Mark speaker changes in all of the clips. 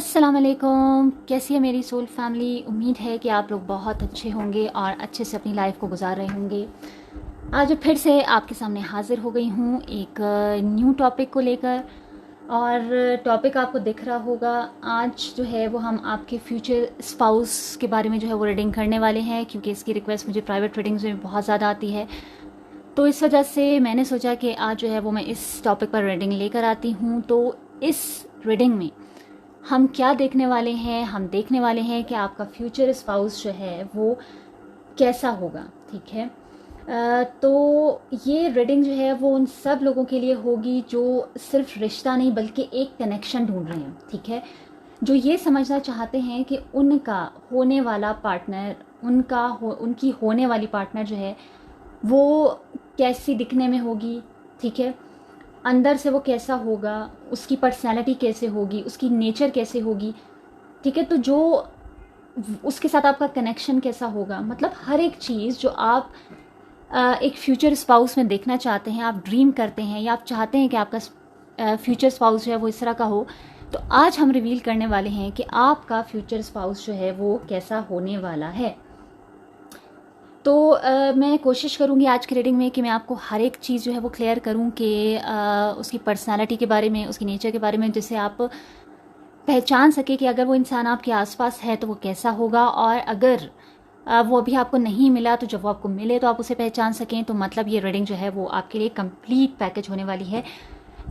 Speaker 1: अस्सलाम वालेकुम। कैसी है मेरी सोल फैमिली। उम्मीद है कि आप लोग बहुत अच्छे होंगे और अच्छे से अपनी लाइफ को गुजार रहे होंगे। आज फिर से आपके सामने हाजिर हो गई हूँ एक न्यू टॉपिक को लेकर। और टॉपिक आपको दिख रहा होगा। आज जो है वो हम आपके फ्यूचर स्पाउस के बारे में जो है वो रीडिंग करने वाले हैं, क्योंकि इसकी रिक्वेस्ट मुझे प्राइवेट रीडिंग्स में बहुत ज़्यादा आती है। तो इस वजह से मैंने सोचा कि आज जो है वो मैं इस टॉपिक पर रीडिंग लेकर आती हूँ। तो इस रीडिंग में हम क्या देखने वाले हैं, हम देखने वाले हैं कि आपका फ्यूचर स्पाउस जो है वो कैसा होगा। ठीक है। तो ये रीडिंग जो है वो उन सब लोगों के लिए होगी जो सिर्फ रिश्ता नहीं बल्कि एक कनेक्शन ढूंढ रहे हैं। ठीक है। जो ये समझना चाहते हैं कि उनका होने वाला पार्टनर, उनकी होने वाली पार्टनर जो है वो कैसी दिखने में होगी। ठीक है। अंदर से वो कैसा होगा, उसकी पर्सनैलिटी कैसे होगी, उसकी नेचर कैसे होगी। ठीक है। तो जो उसके साथ आपका कनेक्शन कैसा होगा, मतलब हर एक चीज़ जो आप एक फ्यूचर स्पाउस में देखना चाहते हैं, आप ड्रीम करते हैं या आप चाहते हैं कि आपका फ्यूचर स्पाउस जो है वो इस तरह का हो। तो आज हम रिवील करने वाले हैं कि आपका फ्यूचर स्पाउस जो है वो कैसा होने वाला है। तो मैं कोशिश करूँगी आज की रीडिंग में कि मैं आपको हर एक चीज़ जो है वो क्लियर करूँ कि उसकी पर्सनालिटी के बारे में, उसकी नेचर के बारे में, जिससे आप पहचान सके कि अगर वो इंसान आपके आसपास है तो वो कैसा होगा, और अगर वो अभी आपको नहीं मिला तो जब वो आपको मिले तो आप उसे पहचान सकें। तो मतलब ये रीडिंग जो है वो आपके लिए कंप्लीट पैकेज होने वाली है।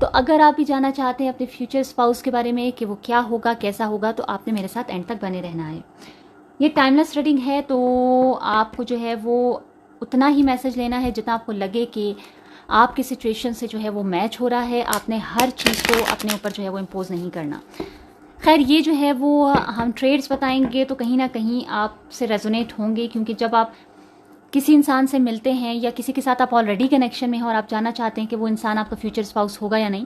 Speaker 1: तो अगर आप भी जानना चाहते हैं अपने फ्यूचर स्पाउस के बारे में कि वो क्या होगा, कैसा होगा, तो आपने मेरे साथ एंड तक बने रहना है। ये टाइमलेस रीडिंग है, तो आपको जो है वो उतना ही मैसेज लेना है जितना आपको लगे कि आपकी सिचुएशन से जो है वो मैच हो रहा है। आपने हर चीज़ को अपने ऊपर जो है वो इम्पोज नहीं करना। खैर, ये जो है वो हम ट्रेड्स बताएंगे तो कहीं ना कहीं आपसे रेजोनेट होंगे, क्योंकि जब आप किसी इंसान से मिलते हैं या किसी के साथ आप ऑलरेडी कनेक्शन में हैं और आप जानना चाहते हैं कि वो इंसान आपका फ्यूचर स्पाउस होगा या नहीं,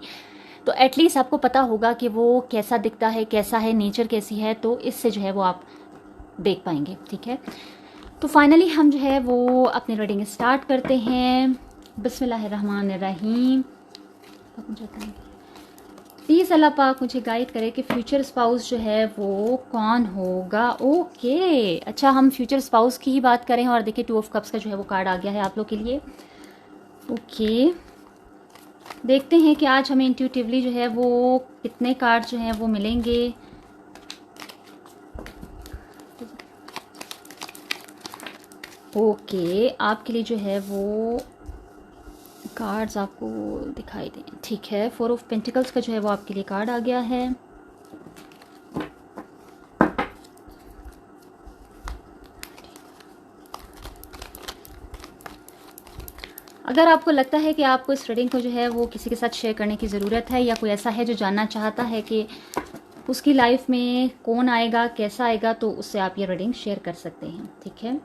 Speaker 1: तो एटलीस्ट आपको पता होगा कि वो कैसा दिखता है, कैसा है, नेचर कैसी है। तो इससे जो है वो आप देख पाएंगे। ठीक है। तो फाइनली हम जो है वो अपनी रीडिंग स्टार्ट करते हैं। बिस्मिल्लाहिर्रहमानिर्रहीम। प्लीज़ अल्लाह पाक मुझे गाइड करे कि फ्यूचर स्पाउस जो है वो कौन होगा। ओके, अच्छा, हम फ्यूचर स्पाउस की ही बात करें और देखिए 2 ऑफ कप्स का जो है वो कार्ड आ गया है आप लोग के लिए। ओके, देखते हैं कि आज हमें इंट्यूटिवली जो है वो कितने कार्ड जो हैं वो मिलेंगे। ओके, आपके लिए जो है वो कार्ड्स आपको दिखाई दें। ठीक है, 4 ऑफ पेंटिकल्स का जो है वो आपके लिए कार्ड आ गया है। अगर आपको लगता है कि आपको इस रीडिंग को जो है वो किसी के साथ शेयर करने की ज़रूरत है, या कोई ऐसा है जो जानना चाहता है कि उसकी लाइफ में कौन आएगा, कैसा आएगा, तो उससे आप ये रीडिंग शेयर कर सकते हैं। ठीक है।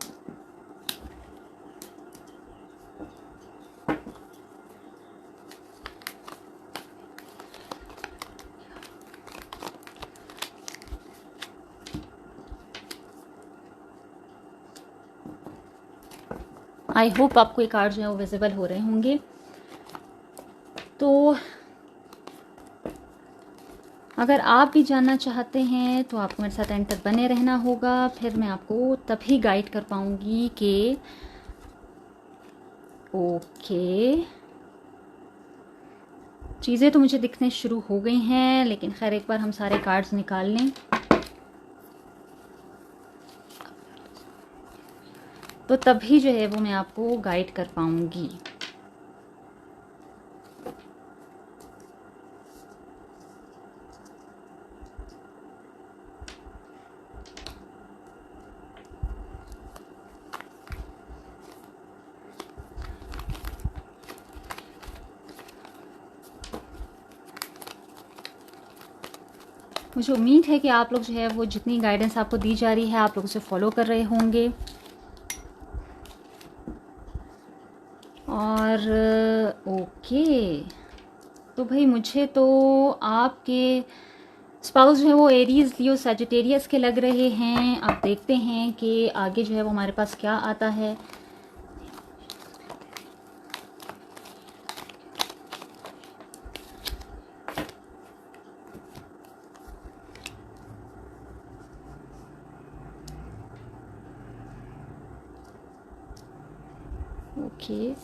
Speaker 1: आई होप आपको ये कार्ड जो है वो विजिबल हो रहे होंगे। तो अगर आप भी जानना चाहते हैं तो आपको मेरे साथ एंड तक बने रहना होगा, फिर मैं आपको तभी गाइड कर पाऊंगी कि ओके, चीज़ें तो मुझे दिखने शुरू हो गई हैं, लेकिन खैर एक बार हम सारे कार्ड्स निकाल लें तो तभी जो है वो मैं आपको गाइड कर पाऊंगी। मुझे उम्मीद है कि आप लोग जो है वो जितनी गाइडेंस आपको दी जा रही है आप लोग उसे फॉलो कर रहे होंगे। और ओके, तो भाई मुझे तो आपके स्पाउस जो है वो एरीज, लियो, सजिटेरियस के लग रहे हैं। अब देखते हैं कि आगे जो है वो हमारे पास क्या आता है। ओके।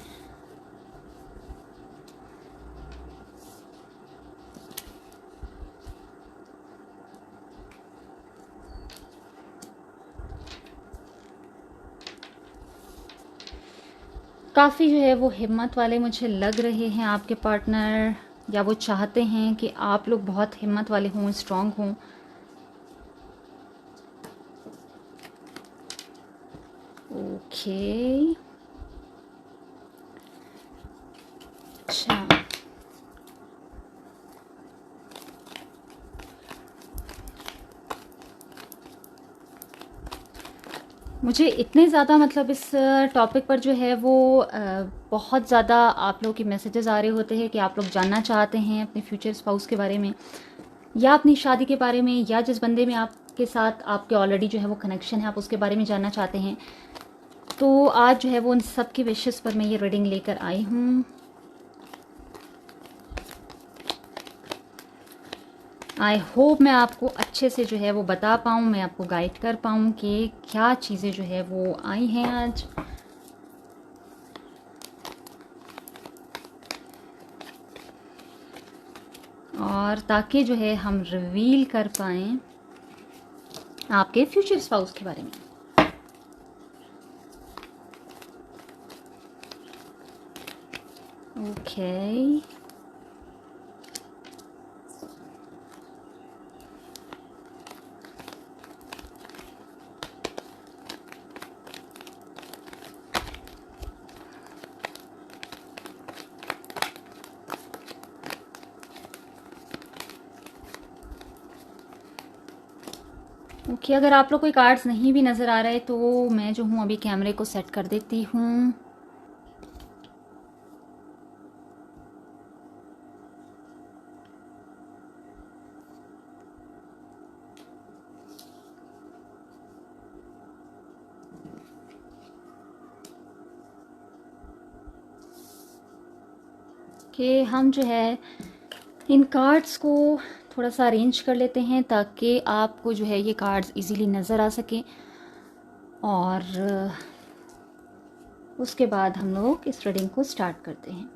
Speaker 1: काफ़ी जो है वो हिम्मत वाले मुझे लग रहे हैं आपके पार्टनर, या वो चाहते हैं कि आप लोग बहुत हिम्मत वाले हों, स्ट्रांग हों। ओके, अच्छा। मुझे इतने ज़्यादा मतलब इस टॉपिक पर जो है वो बहुत ज़्यादा आप लोगों के मैसेजेस आ रहे होते हैं कि आप लोग जानना चाहते हैं अपने फ्यूचर स्पाउस के बारे में, या अपनी शादी के बारे में, या जिस बंदे में आपके साथ आपके ऑलरेडी जो है वो कनेक्शन है आप उसके बारे में जानना चाहते हैं। तो आज जो है वो उन सब के विशेष पर मैं ये रीडिंग लेकर आई हूँ। आई होप मैं आपको अच्छे से जो है वो बता पाऊँ, मैं आपको गाइड कर पाऊँ कि क्या चीज़ें जो है वो आई हैं आज। और ताकि जो है हम रिवील कर पाएँ आपके फ्यूचर स्पाउस के बारे में। Okay, okay. अगर आप लोग कोई कार्ड्स नहीं भी नज़र आ रहे तो मैं जो हूँ अभी कैमरे को सेट कर देती हूँ। कि हम जो है इन कार्ड्स को थोड़ा सा अरेंज कर लेते हैं ताकि आपको जो है ये कार्ड्स इजीली नज़र आ सकें, और उसके बाद हम लोग इस रीडिंग को स्टार्ट करते हैं।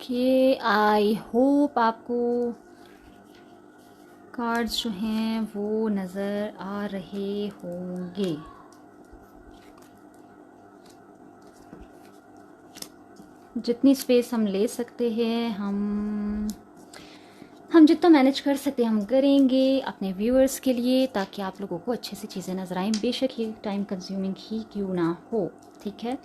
Speaker 1: कि आई होप आपको कार्ड्स जो हैं वो नज़र आ रहे होंगे। जितनी स्पेस हम ले सकते हैं हम जितना मैनेज कर सकते हैं हम करेंगे अपने व्यूअर्स के लिए, ताकि आप लोगों को अच्छे से चीज़ें नज़र आएँ, बेशक ये टाइम कंज्यूमिंग ही क्यों ना हो। ठीक है,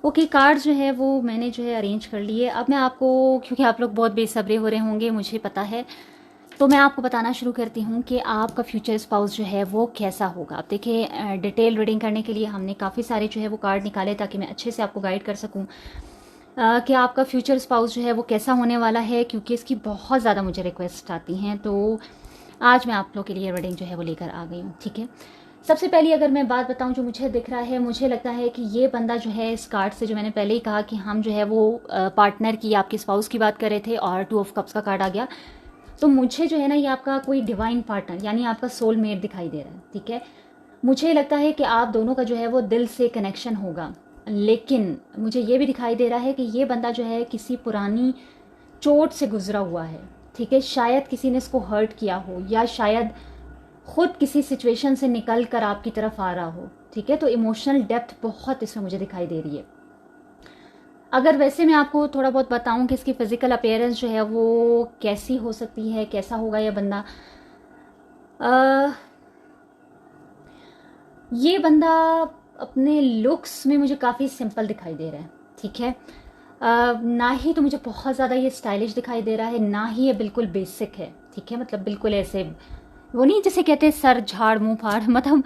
Speaker 1: ओके। कार्ड जो है वो मैंने जो है अरेंज कर लिए। अब मैं आपको, क्योंकि आप लोग बहुत बेसब्रे हो रहे होंगे मुझे पता है, तो मैं आपको बताना शुरू करती हूँ कि आपका फ्यूचर स्पाउस जो है वो कैसा होगा। अब देखिए, डिटेल रीडिंग करने के लिए हमने काफ़ी सारे जो है वो कार्ड निकाले ताकि मैं अच्छे से आपको गाइड कर सकूँ कि आपका फ्यूचर स्पाउस जो है वो कैसा होने वाला है, क्योंकि इसकी बहुत ज़्यादा मुझे रिक्वेस्ट आती हैं। तो आज मैं आप लोग के लिए रीडिंग जो है वो लेकर आ गई हूँ। ठीक है, सबसे पहले अगर मैं बात बताऊं जो मुझे दिख रहा है, मुझे लगता है कि ये बंदा जो है इस कार्ड से, जो मैंने पहले ही कहा कि हम जो है वो पार्टनर की, आपके स्पाउस की बात कर रहे थे और 2 ऑफ कप्स का कार्ड आ गया, तो मुझे जो है ना ये आपका कोई डिवाइन पार्टनर यानी आपका सोलमेट दिखाई दे रहा है। ठीक है, मुझे लगता है कि आप दोनों का जो है वो दिल से कनेक्शन होगा, लेकिन मुझे ये भी दिखाई दे रहा है कि ये बंदा जो है किसी पुरानी चोट से गुजरा हुआ है। ठीक है, शायद किसी ने इसको हर्ट किया हो, या शायद खुद किसी सिचुएशन से निकल कर आपकी तरफ आ रहा हो। ठीक है, तो इमोशनल डेप्थ बहुत इसमें मुझे दिखाई दे रही है। अगर वैसे मैं आपको थोड़ा बहुत बताऊं कि इसकी फिजिकल अपीयरेंस जो है वो कैसी हो सकती है, कैसा होगा यह बंदा, ये बंदा अपने लुक्स में मुझे काफ़ी सिंपल दिखाई दे रहा है। ठीक है, ना ही तो मुझे बहुत ज़्यादा ये स्टाइलिश दिखाई दे रहा है, ना ही ये बिल्कुल बेसिक है। ठीक है, मतलब बिल्कुल ऐसे वो नहीं जैसे कहते हैं सर झाड़ मुंह फाड़, मतलब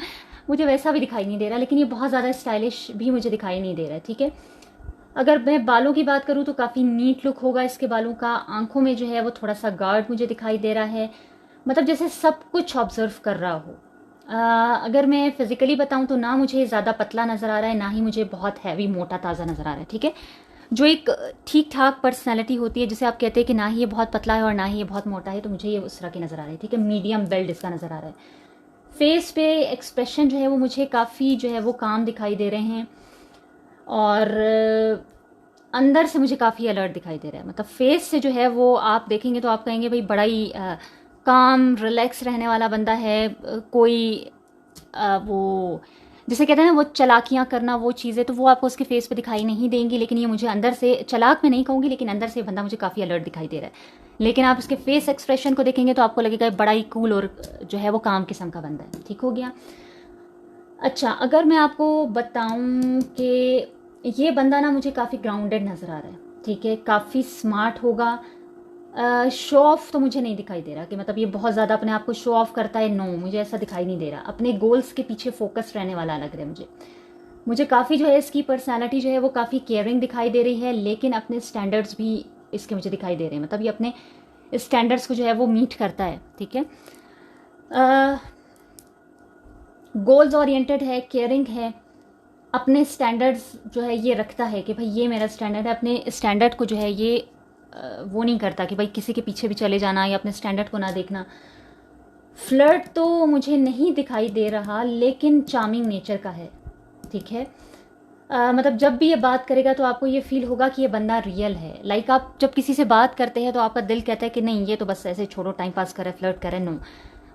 Speaker 1: मुझे वैसा भी दिखाई नहीं दे रहा, लेकिन ये बहुत ज़्यादा स्टाइलिश भी मुझे दिखाई नहीं दे रहा है। ठीक है, अगर मैं बालों की बात करूँ तो काफ़ी नीट लुक होगा इसके बालों का। आंखों में जो है वो थोड़ा सा गार्ड मुझे दिखाई दे रहा है, मतलब जैसे सब कुछ ऑब्जर्व कर रहा हो। अगर मैं फिजिकली बताऊं तो ना मुझे ज़्यादा पतला नज़र आ रहा है, ना ही मुझे बहुत हैवी मोटा ताज़ा नज़र आ रहा है। ठीक है, जो एक ठीक ठाक पर्सनैलिटी होती है, जिसे आप कहते हैं कि ना ही ये बहुत पतला है और ना ही ये बहुत मोटा है, तो मुझे ये उस तरह के नज़र आ रहा है, ठीक है। मीडियम बिल्ड इसका नज़र आ रहा है। फेस पे एक्सप्रेशन जो है वो मुझे काफ़ी जो है वो काम दिखाई दे रहे हैं, और अंदर से मुझे काफ़ी अलर्ट दिखाई दे रहा है। मतलब फेस से जो है वो आप देखेंगे तो आप कहेंगे भाई बड़ा ही काम रिलैक्स रहने वाला बंदा है। कोई वो जिसे कहते हैं ना वो चालाकियाँ करना, वो चीज़ें तो वो आपको उसके फेस पे दिखाई नहीं देंगी, लेकिन ये मुझे अंदर से, चालाक मैं नहीं कहूँगी, लेकिन अंदर से बंदा मुझे काफ़ी अलर्ट दिखाई दे रहा है। लेकिन आप उसके फेस एक्सप्रेशन को देखेंगे तो आपको लगेगा बड़ा ही कूल और जो है वो काम किस्म का बंदा है। ठीक हो गया। अच्छा, अगर मैं आपको बताऊं कि ये बंदा ना मुझे काफ़ी ग्राउंडेड नज़र आ रहा है, ठीक है, काफ़ी स्मार्ट होगा। शो ऑफ तो मुझे नहीं दिखाई दे रहा कि मतलब ये बहुत ज़्यादा अपने आप को शो ऑफ करता है, नो, मुझे ऐसा दिखाई नहीं दे रहा। अपने गोल्स के पीछे फोकस रहने वाला लग रहा है मुझे काफ़ी जो है इसकी पर्सनालिटी जो है वो काफ़ी केयरिंग दिखाई दे रही है, लेकिन अपने स्टैंडर्ड्स भी इसके मुझे दिखाई दे रहे हैं। मतलब ये अपने स्टैंडर्ड्स को जो है वो मीट करता है, ठीक है। गोल्स ओरिएंटेड है, केयरिंग है, अपने स्टैंडर्ड्स जो है ये रखता है कि भाई ये मेरा स्टैंडर्ड है। अपने स्टैंडर्ड को जो है ये वो नहीं करता कि भाई किसी के पीछे भी चले जाना या अपने स्टैंडर्ड को ना देखना। फ्लर्ट तो मुझे नहीं दिखाई दे रहा, लेकिन चार्मिंग नेचर का है, ठीक है। मतलब जब भी ये बात करेगा तो आपको ये फील होगा कि ये बंदा रियल है। लाइक आप जब किसी से बात करते हैं तो आपका दिल कहता है कि नहीं, ये तो बस ऐसे छोड़ो, टाइम पास करे, फ्लर्ट करे। नो,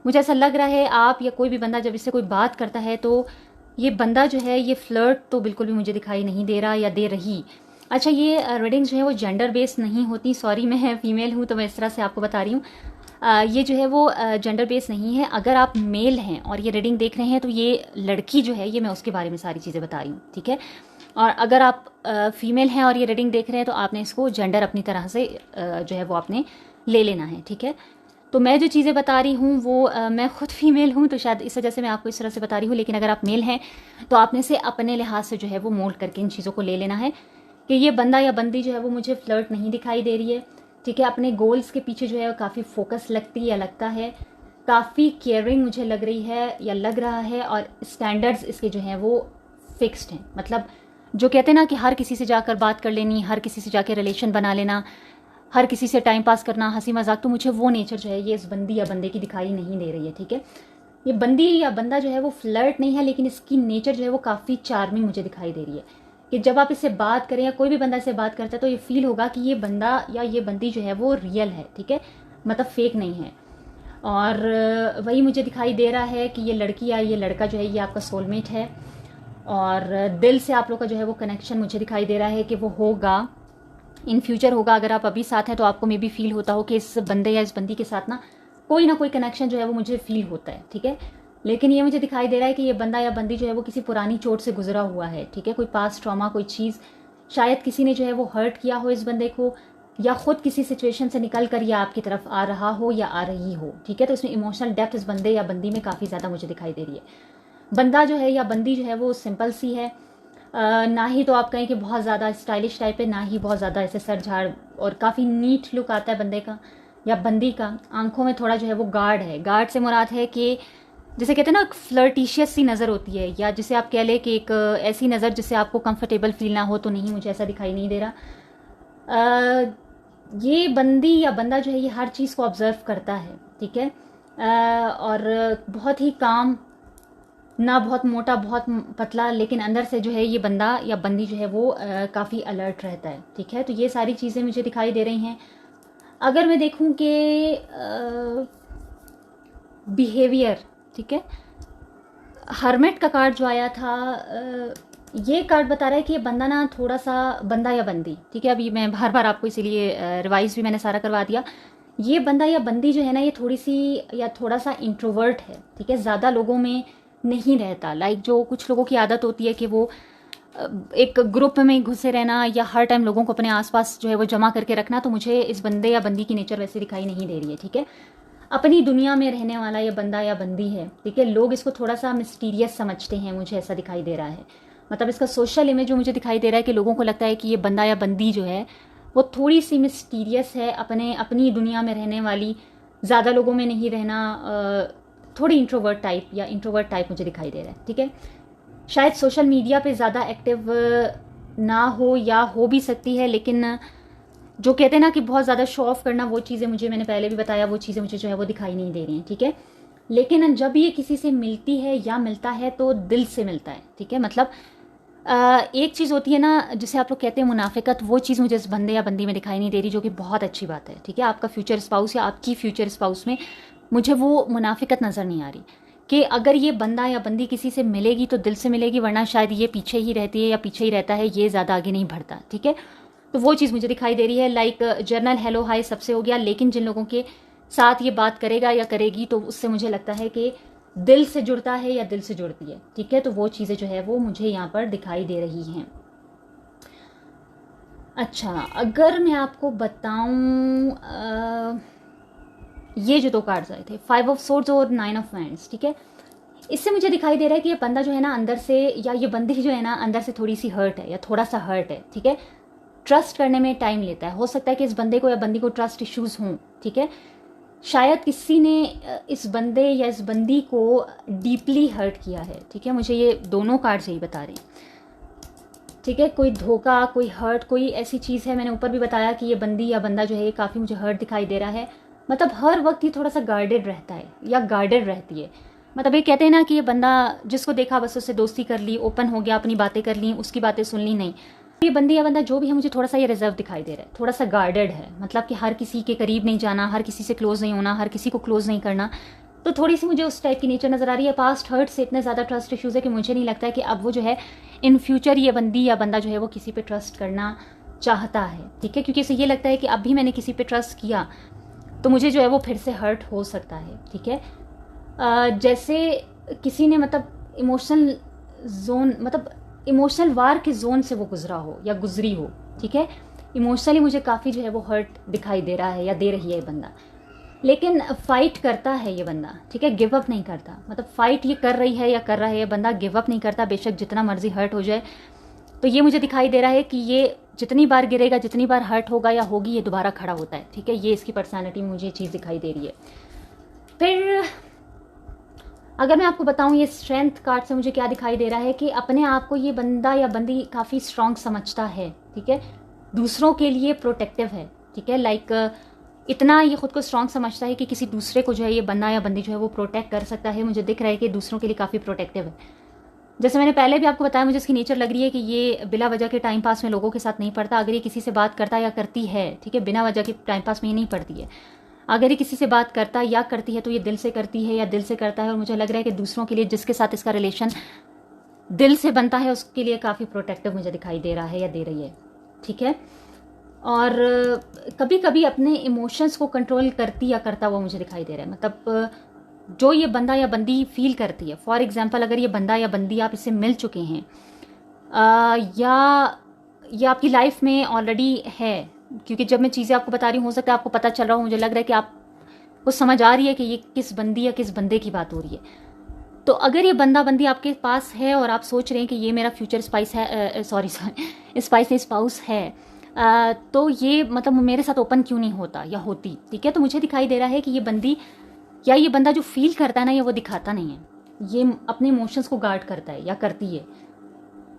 Speaker 1: मुझे ऐसा लग रहा है आप या कोई भी बंदा जब इससे कोई बात करता है तो ये बंदा जो है ये फ्लर्ट तो बिल्कुल भी मुझे दिखाई नहीं दे रहा या दे रही। अच्छा, ये रीडिंग जो है वो जेंडर बेस्ड नहीं होती, सॉरी, मैं फीमेल हूँ तो मैं इस तरह से आपको बता रही हूँ। ये जो है वो जेंडर बेस्ड नहीं है। अगर आप मेल हैं और ये रीडिंग देख रहे हैं तो ये लड़की जो है ये मैं उसके बारे में सारी चीज़ें बता रही हूँ, ठीक है। और अगर आप फीमेल हैं और ये रीडिंग देख रहे हैं तो आपने इसको जेंडर अपनी तरह से जो है वो आपने ले लेना है, ठीक है। तो मैं जो चीज़ें बता रही हूँ वो मैं खुद फीमेल हूँ तो शायद इस वजह से मैं आपको इस तरह से बता रही हूँ, लेकिन अगर आप मेल हैं तो आपने से अपने लिहाज से जो है वो मोल्ड करके इन चीज़ों को ले लेना है कि ये बंदा या बंदी जो है वो मुझे फ्लर्ट नहीं दिखाई दे रही है, ठीक है। अपने गोल्स के पीछे जो है काफ़ी फोकस लगती या लगता है, काफ़ी केयरिंग मुझे लग रही है या लग रहा है, और स्टैंडर्ड्स इसके जो हैं वो फिक्स्ड हैं। मतलब जो कहते हैं ना कि हर किसी से जाकर बात कर लेनी, हर किसी से जाकर रिलेशन बना लेना, हर किसी से टाइम पास करना, हंसी मजाक, तो मुझे वो नेचर जो है ये इस बंदी या बंदे की दिखाई नहीं दे रही है, ठीक है। ये बंदी या बंदा जो है वो फ्लर्ट नहीं है, लेकिन इसकी नेचर जो है वो काफ़ी चार्मिंग मुझे दिखाई दे रही है कि जब आप इससे बात करें या कोई भी बंदा इससे बात करता है तो ये फील होगा कि ये बंदा या ये बंदी जो है वो रियल है, ठीक है, मतलब फेक नहीं है। और वही मुझे दिखाई दे रहा है कि ये लड़की या ये लड़का जो है ये आपका सोलमेट है, और दिल से आप लोग का जो है वो कनेक्शन मुझे दिखाई दे रहा है कि वो होगा, इन फ्यूचर होगा। अगर आप अभी साथ हैं तो आपको मे बी फील होता हो कि इस बंदे या इस बंदी के साथ ना कोई कनेक्शन जो है वो मुझे फील होता है, ठीक है। लेकिन ये मुझे दिखाई दे रहा है कि ये बंदा या बंदी जो है वो किसी पुरानी चोट से गुजरा हुआ है, ठीक है। कोई पास्ट ट्रॉमा, कोई चीज़, शायद किसी ने जो है वो हर्ट किया हो इस बंदे को, या खुद किसी सिचुएशन से निकल कर या आपकी तरफ आ रहा हो या आ रही हो, ठीक है। तो इसमें इमोशनल डेप्थ इस बंदे या बंदी में काफ़ी ज़्यादा मुझे दिखाई दे रही है। बंदा जो है या बंदी जो है वो सिंपल सी है, ना ही तो आप कहें कि बहुत ज़्यादा स्टाइलिश टाइप है, ना ही बहुत ज़्यादा ऐसे सर झाड़, और काफ़ी नीट लुक आता है बंदे का या बंदी का। आंखों में थोड़ा जो है वो गार्ड है। गार्ड से मुराद है कि जैसे कहते हैं ना फ्लर्टिशियस सी नज़र होती है, या जिसे आप कह लें कि एक ऐसी नज़र जिससे आपको कंफर्टेबल फील ना हो, तो नहीं, मुझे ऐसा दिखाई नहीं दे रहा। ये बंदी या बंदा जो है ये हर चीज़ को ऑब्जर्व करता है, ठीक है। और बहुत ही काम, ना बहुत मोटा बहुत पतला, लेकिन अंदर से जो है ये बंदा या बंदी जो है वो काफ़ी अलर्ट रहता है, ठीक है। तो ये सारी चीज़ें मुझे दिखाई दे रही हैं। अगर मैं देखूं कि बिहेवियर, ठीक है, हर्मेट का कार्ड जो आया था, ये कार्ड बता रहा है कि ये बंदा ना थोड़ा सा, बंदा या बंदी, ठीक है, अभी मैं बार बार आपको इसीलिए रिवाइज भी मैंने सारा करवा दिया। ये बंदा या बंदी जो है ना ये थोड़ी सी या थोड़ा सा इंट्रोवर्ट है, ठीक है, ज़्यादा लोगों में नहीं रहता। लाइक जो कुछ लोगों की आदत होती है कि वो एक ग्रुप में घुसे रहना या हर टाइम लोगों को अपने आसपास जो है वो जमा करके रखना, तो मुझे इस बंदे या बंदी की नेचर वैसे दिखाई नहीं दे रही है, ठीक है। अपनी दुनिया में रहने वाला ये बंदा या बंदी है, ठीक है। लोग इसको थोड़ा सा मिस्टीरियस समझते हैं, मुझे ऐसा दिखाई दे रहा है। मतलब इसका सोशल इमेज जो मुझे दिखाई दे रहा है कि लोगों को लगता है कि ये बंदा या बंदी जो है वो थोड़ी सी मिस्टीरियस है, अपनी दुनिया में रहने वाली, ज़्यादा लोगों में नहीं रहना, थोड़ी इंट्रोवर्ट टाइप या इंट्रोवर्ट टाइप मुझे दिखाई दे रहा है, ठीक है। शायद सोशल मीडिया पे ज़्यादा एक्टिव ना हो या हो भी सकती है, लेकिन जो कहते हैं ना कि बहुत ज़्यादा शो ऑफ करना, वो चीज़ें मुझे, मैंने पहले भी बताया, वो चीज़ें मुझे जो है वो दिखाई नहीं दे रही हैं, ठीक है। लेकिन जब ये किसी से मिलती है या मिलता है तो दिल से मिलता है, ठीक है। मतलब एक चीज़ होती है ना जिसे आप लोग कहते हैं मुनाफिकत, वो चीज़ मुझे इस बंदे या बंदी में दिखाई नहीं दे रही, जो कि बहुत अच्छी बात है, ठीक है। आपका फ्यूचर स्पाउस या आपकी फ्यूचर स्पाउस में मुझे वो मुनाफिकत नज़र नहीं आ रही कि अगर ये बंदा या बंदी किसी से मिलेगी तो दिल से मिलेगी, वरना शायद ये पीछे ही रहती है या पीछे ही रहता है, ये ज़्यादा आगे नहीं बढ़ता, ठीक है। तो वो चीज़ मुझे दिखाई दे रही है। लाइक जर्नल हेलो हाय सबसे हो गया, लेकिन जिन लोगों के साथ ये बात करेगा या करेगी तो उससे मुझे लगता है कि दिल से जुड़ता है या दिल से जुड़ती है, ठीक है। तो वो चीज़ें जो है वो मुझे यहाँ पर दिखाई दे रही हैं। अच्छा, अगर मैं आपको बताऊं, ये जो दो कार्ड्स आए थे, 5 ऑफ सोर्ड्स और 9 ऑफ वैंड्स, ठीक है, इससे मुझे दिखाई दे रहा है कि ये बंदा जो है ना अंदर से, या ये बंदी जो है ना अंदर से थोड़ी सी हर्ट है या थोड़ा सा हर्ट है, ठीक है। ट्रस्ट करने में टाइम लेता है। हो सकता है कि इस बंदे को या बंदी को ट्रस्ट इश्यूज हों, ठीक है। शायद किसी ने इस बंदे या इस बंदी को डीपली हर्ट किया है, ठीक है। मुझे ये दोनों कार्ड यही बता रहे हैं, ठीक है। कोई धोखा, कोई हर्ट, कोई ऐसी चीज़ है। मैंने ऊपर भी बताया कि ये बंदी या बंदा जो है ये काफ़ी मुझे हर्ट दिखाई दे रहा है। मतलब हर वक्त ये थोड़ा सा गार्डेड रहता है या गार्डेड रहती है। मतलब ये कहते हैं ना कि ये बंदा जिसको देखा बस उससे दोस्ती कर ली, ओपन हो गया, अपनी बातें कर ली, उसकी बातें सुन ली, नहीं। ये बंदी या बंदा जो भी है, मुझे थोड़ा सा ये रिजर्व दिखाई दे रहा है, थोड़ा सा गार्डेड है। मतलब कि हर किसी के करीब नहीं जाना, हर किसी से क्लोज नहीं होना, हर किसी को क्लोज नहीं करना। तो थोड़ी सी मुझे उस टाइप की नेचर नज़र आ रही है। पास्ट हर्ट से इतने ज़्यादा ट्रस्ट इश्यूज़ है कि मुझे नहीं लगता है कि अब वो जो है इन फ्यूचर ये बंदी या बंदा जो है वो किसी पे ट्रस्ट करना चाहता है, ठीक है। क्योंकि इसे ये लगता है कि अब भी मैंने किसी पे ट्रस्ट किया तो मुझे जो है वो फिर से हर्ट हो सकता है, ठीक है। जैसे किसी ने मतलब इमोशनल जोन, मतलब इमोशनल वार के जोन से वो गुजरा हो या गुजरी हो, ठीक है। इमोशनली मुझे काफ़ी जो है वो हर्ट दिखाई दे रहा है या दे रही है ये बंदा। लेकिन फाइट करता है ये बंदा, ठीक है, गिव अप नहीं करता। मतलब फाइट ये कर रही है या कर रहा है ये बंदा, गिव अप नहीं करता, बेशक जितना मर्जी हर्ट हो जाए। तो ये मुझे दिखाई दे रहा है कि ये जितनी बार गिरेगा, जितनी बार हर्ट होगा या होगी, ये दोबारा खड़ा होता है, ठीक है। ये इसकी पर्सनैलिटी में मुझे ये चीज़ दिखाई दे रही है। फिर अगर मैं आपको बताऊं ये स्ट्रेंथ कार्ड से मुझे क्या दिखाई दे रहा है कि अपने आप को ये बंदा या बंदी काफ़ी स्ट्रांग समझता है, ठीक है। दूसरों के लिए प्रोटेक्टिव है, ठीक है। लाइक इतना ये खुद को स्ट्रांग समझता है कि किसी दूसरे को जो है ये बंदा या बंदी जो है वो प्रोटेक्ट कर सकता है। मुझे दिख रहा है कि दूसरों के लिए काफ़ी प्रोटेक्टिव है। जैसे मैंने पहले भी आपको बताया, मुझे इसकी नेचर लग रही है कि ये बिना वजह के टाइम पास में लोगों के साथ नहीं पड़ता। अगर ये किसी से बात करता या करती है, ठीक है, बिना वजह के टाइम पास में ये नहीं पड़ती है। अगर ये किसी से बात करता या करती है तो ये दिल से करती है या दिल से करता है। और मुझे लग रहा है कि दूसरों के लिए, जिसके साथ इसका रिलेशन दिल से बनता है, उसके लिए काफ़ी प्रोटेक्टिव मुझे दिखाई दे रहा है या दे रही है, ठीक है। और कभी कभी अपने इमोशंस को कंट्रोल करती या करता हुआ मुझे दिखाई दे रहा है। मतलब जो ये बंदा या बंदी फील करती है, फॉर एग्जाम्पल अगर ये बंदा या बंदी आप इससे मिल चुके हैं या ये आपकी लाइफ में ऑलरेडी है, क्योंकि जब मैं चीज़ें आपको बता रही हूँ, हो सकता है आपको पता चल रहा हो, मुझे लग रहा है कि आपको समझ आ रही है कि ये किस बंदी या किस बंदे की बात हो रही है। तो अगर ये बंदा बंदी आपके पास है और आप सोच रहे हैं कि ये मेरा फ्यूचर स्पाइस है, सॉरी स्पाइस नहीं, स्पाउस है, तो ये मतलब मेरे साथ ओपन क्यों नहीं होता या होती, ठीक है। तो मुझे दिखाई दे रहा है कि ये बंदी या ये बंदा जो फील करता है ना, ये वो दिखाता नहीं है, ये अपने इमोशंस को गार्ड करता है या करती है,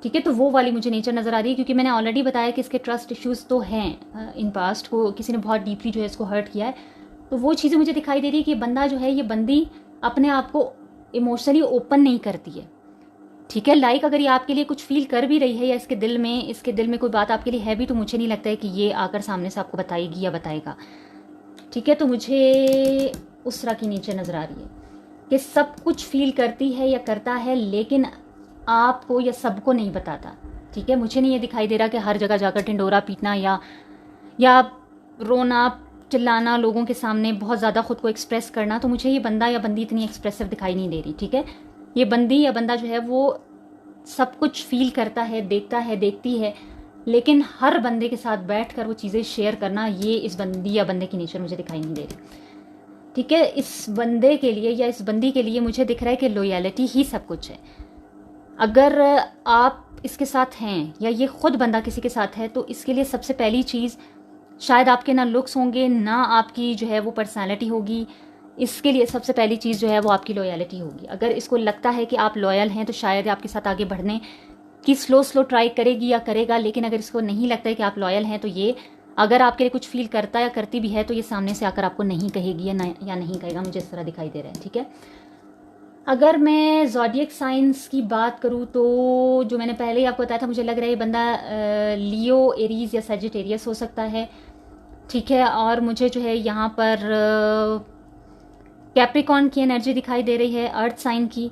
Speaker 1: ठीक है। तो वो वाली मुझे नेचर नज़र आ रही है, क्योंकि मैंने ऑलरेडी बताया कि इसके ट्रस्ट इश्यूज तो हैं इन पास्ट, को किसी ने बहुत डीपली जो है इसको हर्ट किया है। तो वो चीज़ें मुझे दिखाई दे रही है कि ये बंदा जो है, ये बंदी अपने आप को इमोशनली ओपन नहीं करती है, ठीक है। लाइक अगर ये आपके लिए कुछ फील कर भी रही है या इसके दिल में कोई बात आपके लिए है भी, तो मुझे नहीं लगता है कि ये आकर सामने से आपको बताएगी या बताएगा, ठीक है। तो मुझे उस तरह की नेचर नज़र आ रही है कि सब कुछ फील करती है या करता है, लेकिन आपको या सबको नहीं बताता, ठीक है। मुझे नहीं ये दिखाई दे रहा कि हर जगह जाकर टिंडोरा पीटना या रोना चिल्लाना, लोगों के सामने बहुत ज़्यादा खुद को एक्सप्रेस करना। तो मुझे ये बंदा या बंदी इतनी एक्सप्रेसिव दिखाई नहीं दे रही, ठीक है। ये बंदी या बंदा जो है वो सब कुछ फील करता है, देखता है, देखती है, लेकिन हर बंदे के साथ बैठकर वो चीज़ें शेयर करना, ये इस बंदी या बंदे की नेचर मुझे दिखाई नहीं दे रही, ठीक है। इस बंदे के लिए या इस बंदी के लिए मुझे दिख रहा है कि लॉयल्टी ही सब कुछ है। अगर आप इसके साथ हैं या ये खुद बंदा किसी के साथ है, तो इसके लिए सबसे पहली चीज़ शायद आपके ना लुक्स होंगे, ना आपकी जो है वो पर्सनालिटी होगी। इसके लिए सबसे पहली चीज़ जो है वो आपकी लॉयल्टी होगी। अगर इसको लगता है कि आप लॉयल हैं, तो शायद आपके साथ आगे बढ़ने कि स्लो स्लो ट्राई करेगी या करेगा, लेकिन अगर इसको नहीं लगता है कि आप लॉयल हैं तो ये अगर आपके लिए कुछ फील करता या करती भी है तो ये सामने से आकर आपको नहीं कहेगी या नहीं कहेगा, मुझे इस तरह दिखाई दे रहा है। ठीक है, अगर मैं ज़ोडिएक साइंस की बात करूँ तो जो मैंने पहले ही आपको बताया था, मुझे लग रहा है ये बंदा लियो, एरीज या सजिटेरियस हो सकता है। ठीक है, और मुझे जो है यहाँ पर कैप्रिकॉन की एनर्जी दिखाई दे रही है, अर्थ साइन की,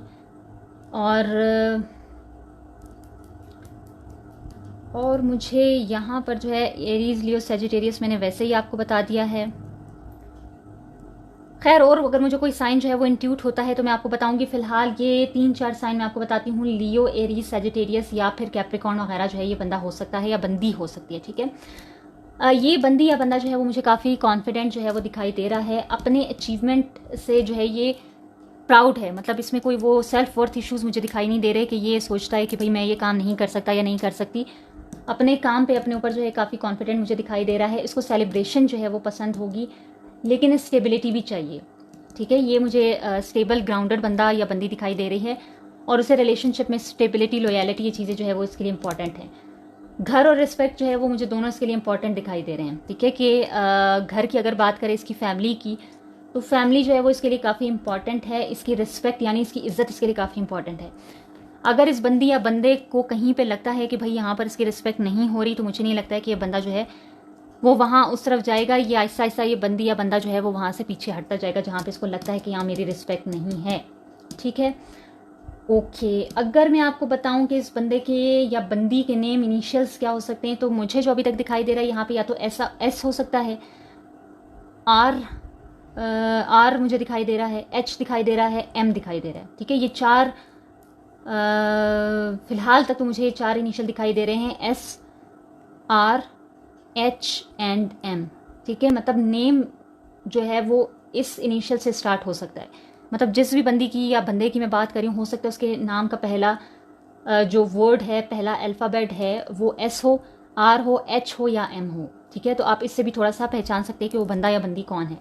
Speaker 1: और मुझे यहाँ पर जो है एरीज, लियो, सजिटेरियस मैंने वैसे ही आपको बता दिया है। खैर, और अगर मुझे कोई साइन जो है वो इंट्यूट होता है तो मैं आपको बताऊंगी। फिलहाल ये 3-4 साइन मैं आपको बताती हूँ, लियो, एरीज, सजिटेरियस या फिर कैप्रिकॉन वगैरह जो है ये बंदा हो सकता है या बंदी हो सकती है। ठीक है, ये बंदी या बंदा जो है वो मुझे काफ़ी कॉन्फिडेंट जो है वो दिखाई दे रहा है, अपने अचीवमेंट से जो है ये प्राउड है। मतलब इसमें कोई वो सेल्फ वर्थ इश्यूज मुझे दिखाई नहीं दे रहे कि ये सोचता है कि भाई मैं ये काम नहीं कर सकता या नहीं कर सकती। अपने काम पे अपने ऊपर जो है काफ़ी कॉन्फिडेंट मुझे दिखाई दे रहा है। इसको सेलिब्रेशन जो है वो पसंद होगी, लेकिन स्टेबिलिटी भी चाहिए। ठीक है, ये मुझे स्टेबल ग्राउंडेड बंदा या बंदी दिखाई दे रही है, और उसे रिलेशनशिप में स्टेबिलिटी, लॉयलिटी, ये चीज़ें जो है वो इसके लिए इंपॉर्टेंट है। घर और रिस्पेक्ट जो है वो मुझे दोनों इसके लिए इंपॉर्टेंट दिखाई दे रहे हैं। ठीक है, कि घर की अगर बात करें इसकी फैमिली की, तो फैमिली जो है वो इसके लिए काफ़ी इंपॉर्टेंट है। इसकी रिस्पेक्ट यानी इसकी इज्जत इसके लिए काफ़ी इंपॉर्टेंट है। अगर इस बंदी या बंदे को कहीं पे लगता है कि भाई यहाँ पर इसकी रिस्पेक्ट नहीं हो रही, तो मुझे नहीं लगता है कि ये बंदा जो है वो वहाँ उस तरफ जाएगा। ये आहिस्ता आहिस्ता ये बंदी या बंदा जो है वो वहाँ से पीछे हटता जाएगा जहाँ पे इसको लगता है कि यहाँ मेरी रिस्पेक्ट नहीं है। ठीक है, ओके, अगर मैं आपको बताऊं कि इस बंदे के या बंदी के नेम इनिशियल्स क्या हो सकते हैं, तो मुझे जो अभी तक दिखाई दे रहा है यहाँ पे या तो एस हो सकता है, आर मुझे दिखाई दे रहा है, एच दिखाई दे रहा है, एम दिखाई दे रहा है। ठीक है, ये 4 फिलहाल तक तो मुझे ये 4 इनिशियल दिखाई दे रहे हैं, S, R, H and M. ठीक है, मतलब नेम जो है वो इस इनिशियल से स्टार्ट हो सकता है। मतलब जिस भी बंदी की या बंदे की मैं बात कर रही हूँ, हो सकता है उसके नाम का पहला जो वर्ड है, पहला अल्फ़ाबेट है, वो एस हो, आर हो, एच हो या एम हो। ठीक है, तो आप इससे भी थोड़ा सा पहचान सकते हैं कि वो बंदा या बंदी कौन है।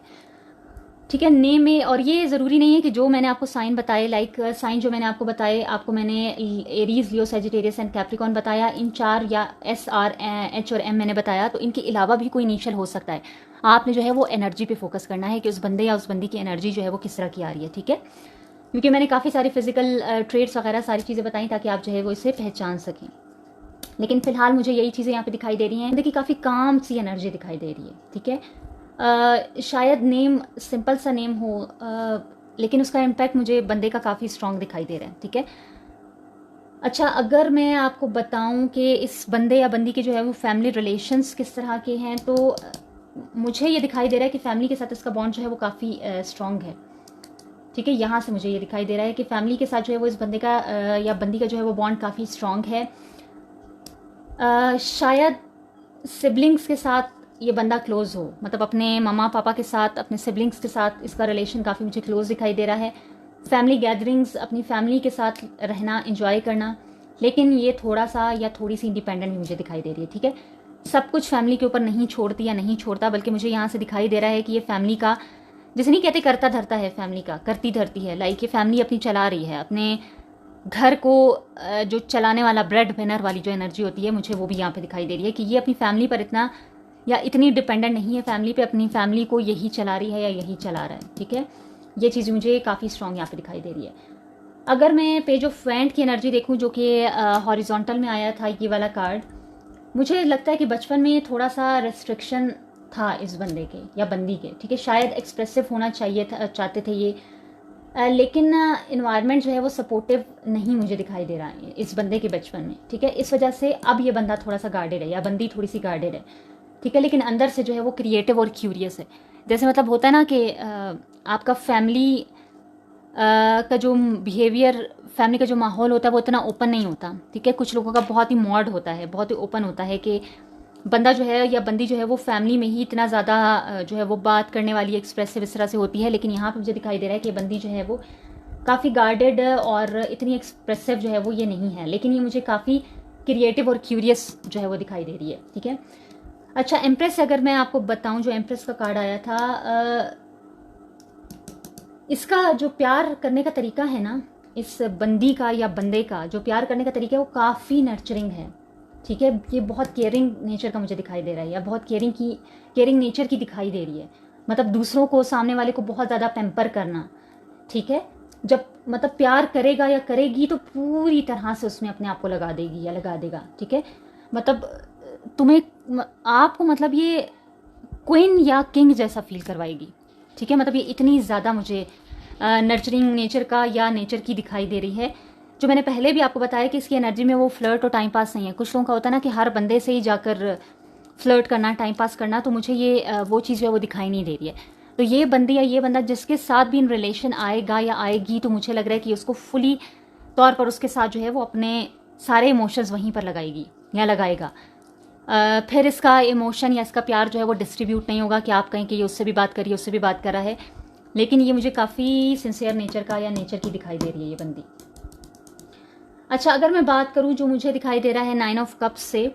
Speaker 1: ठीक है, नेम में, और ये ज़रूरी नहीं है कि जो मैंने आपको साइन बताए, लाइक साइन जो मैंने आपको बताए, आपको मैंने Aries, Leo, Sagittarius and Capricorn बताया, इन 4 या एस, आर, एच और एम मैंने बताया, तो इनके अलावा भी कोई इनिशियल हो सकता है। आपने जो है वो एनर्जी पे फोकस करना है कि उस बंदे या उस बंदी की एनर्जी जो है वो किस तरह की आ रही है। ठीक है, क्योंकि मैंने काफ़ी सारी फिजिकल ट्रेड्स वगैरह सारी चीज़ें बताई ताकि आप जो है वो इसे पहचान सकें। लेकिन फिलहाल मुझे यही चीज़ें यहाँ पे दिखाई दे रही हैं। देखिए, काफ़ी काम सी एनर्जी दिखाई दे रही है। ठीक है, शायद नेम सिंपल सा नेम हो, लेकिन उसका इम्पैक्ट मुझे बंदे का काफ़ी स्ट्रॉन्ग दिखाई दे रहा है। ठीक है, अच्छा, अगर मैं आपको बताऊं कि इस बंदे या बंदी के जो है वो फैमिली रिलेशंस किस तरह के हैं, तो मुझे ये दिखाई दे रहा है कि फैमिली के साथ इसका बॉन्ड जो है वो काफ़ी स्ट्रॉन्ग है। ठीक है, यहाँ से मुझे ये दिखाई दे रहा है कि फैमिली के साथ जो है वो इस बंदे का या बंदी का जो है वो बॉन्ड काफ़ी स्ट्रॉन्ग है। शायद सिबलिंग्स के साथ ये बंदा क्लोज हो, मतलब अपने मामा पापा के साथ, अपने सिबलिंग्स के साथ इसका रिलेशन काफ़ी मुझे क्लोज दिखाई दे रहा है। फैमिली गैदरिंग्स, अपनी फैमिली के साथ रहना, एंजॉय करना, लेकिन ये थोड़ा सा या थोड़ी सी इंडिपेंडेंट भी मुझे दिखाई दे रही है। ठीक है, सब कुछ फैमिली के ऊपर नहीं छोड़ती या नहीं छोड़ता, बल्कि मुझे यहाँ से दिखाई दे रहा है कि ये फैमिली का, जिसे नहीं कहते करता धरता है, फैमिली का करती धरती है। लाइक ये फैमिली अपनी चला रही है, अपने घर को जो चलाने वाला ब्रेड विनर वाली जो एनर्जी होती है, मुझे वो भी यहाँ पे दिखाई दे रही है कि ये अपनी फैमिली पर इतना या इतनी डिपेंडेंट नहीं है फैमिली पे, अपनी फैमिली को यही चला रही है या यही चला रहा है। ठीक है, ये चीज़ मुझे काफ़ी स्ट्रॉन्ग यहाँ पे दिखाई दे रही है। अगर मैं पेज ऑफ वेंट की एनर्जी देखूँ, जो कि हॉरिजॉन्टल में आया था ये वाला कार्ड, मुझे लगता है कि बचपन में थोड़ा सा रेस्ट्रिक्शन था इस बंदे के या बंदी के। ठीक है, शायद एक्सप्रेसिव होना चाहिए था, चाहते थे ये, लेकिन इन्वायरमेंट जो है वो सपोर्टिव नहीं मुझे दिखाई दे रहा है इस बंदे के बचपन में। ठीक है, इस वजह से अब ये बंदा थोड़ा सा गार्डेड है या बंदी थोड़ी सी गार्डेड है। ठीक है, लेकिन अंदर से जो है वो क्रिएटिव और क्यूरियस है। जैसे मतलब होता है ना कि आपका फैमिली का जो बिहेवियर, फैमिली का जो माहौल होता है वो इतना ओपन नहीं होता। ठीक है, कुछ लोगों का बहुत ही मॉड होता है, बहुत ही ओपन होता है कि बंदा जो है या बंदी जो है वो फैमिली में ही इतना ज़्यादा जो है वो बात करने वाली, एक्सप्रेसिव इस तरह से होती है। लेकिन यहाँ पे मुझे दिखाई दे रहा है कि बंदी जो है वो काफ़ी गार्डेड और इतनी एक्सप्रेसिव जो है वो ये नहीं है, लेकिन ये मुझे काफ़ी क्रिएटिव और क्यूरियस जो है वो दिखाई दे रही है। ठीक है, अच्छा, एम्प्रेस अगर मैं आपको बताऊं, जो एम्प्रेस का कार्ड आया था, इसका जो प्यार करने का तरीका है ना, इस बंदी का या बंदे का जो प्यार करने का तरीका है वो काफ़ी नर्चरिंग है, ठीक है। ये बहुत केयरिंग नेचर का मुझे दिखाई दे रहा है, या बहुत केयरिंग नेचर की दिखाई दे रही है। मतलब दूसरों को, सामने वाले को बहुत ज़्यादा पैम्पर करना, ठीक है। जब मतलब प्यार करेगा या करेगी तो पूरी तरह से उसमें अपने आप को लगा देगी या लगा देगा, ठीक है। मतलब आपको मतलब ये क्वीन या किंग जैसा फील करवाएगी, ठीक है। मतलब ये इतनी ज़्यादा मुझे नर्चरिंग नेचर का या नेचर की दिखाई दे रही है। जो मैंने पहले भी आपको बताया कि इसकी एनर्जी में वो फ्लर्ट और टाइम पास नहीं है। कुछ लोगों का होता है ना कि हर बंदे से ही जाकर फ्लर्ट करना, टाइम पास करना, तो मुझे ये वो चीज़ जो है वो दिखाई नहीं दे रही है। तो ये बंदी या ये बंदा जिसके साथ भी इन रिलेशन आएगा या आएगी, तो मुझे लग रहा है कि उसको फुली तौर पर उसके साथ जो है वो अपने सारे इमोशंस वहीं पर लगाएगी या लगाएगा। फिर इसका इमोशन या इसका प्यार जो है वो डिस्ट्रीब्यूट नहीं होगा कि आप कहें कि ये उससे भी बात करिए, उससे भी बात कर रहा है। लेकिन ये मुझे काफ़ी सिंसियर नेचर का या नेचर की दिखाई दे रही है ये बंदी। अच्छा, अगर मैं बात करूं जो मुझे दिखाई दे रहा है 9 ऑफ कप्स से,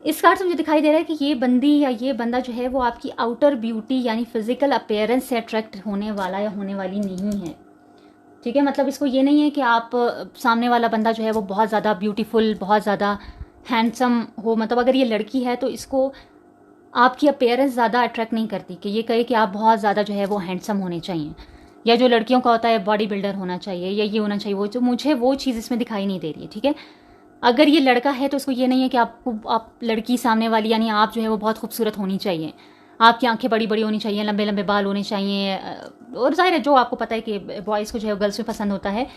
Speaker 1: इस कार्ड से मुझे दिखाई दे रहा है कि ये बंदी या ये बंदा जो है वो आपकी आउटर ब्यूटी यानी फिजिकल अपीयरेंस से अट्रैक्ट होने वाला या होने वाली नहीं है, ठीक है। मतलब इसको ये नहीं है कि आप सामने वाला बंदा जो है वो बहुत ज़्यादा ब्यूटीफुल, बहुत ज़्यादा हैंडसम हो। मतलब अगर ये लड़की है तो इसको आपकी अपीयरेंस ज़्यादा अट्रैक्ट नहीं करती कि ये कहे कि आप बहुत ज़्यादा जो है वो हैंडसम होने चाहिए, या जो लड़कियों का होता है बॉडी बिल्डर होना चाहिए या ये होना चाहिए, वो जो मुझे वो चीज़ इसमें दिखाई नहीं दे रही है, ठीक है। अगर ये लड़का है तो उसको ये नहीं है कि आप लड़की सामने वाली यानी आप जो है वो बहुत खूबसूरत होनी चाहिए, आपकी आंखें बड़ी बड़ी होनी चाहिए, लंबे लंबे बाल होने चाहिए। और जाहिर है जो आपको पता है कि बॉयज़ को जो है गर्ल्स में पसंद होता है,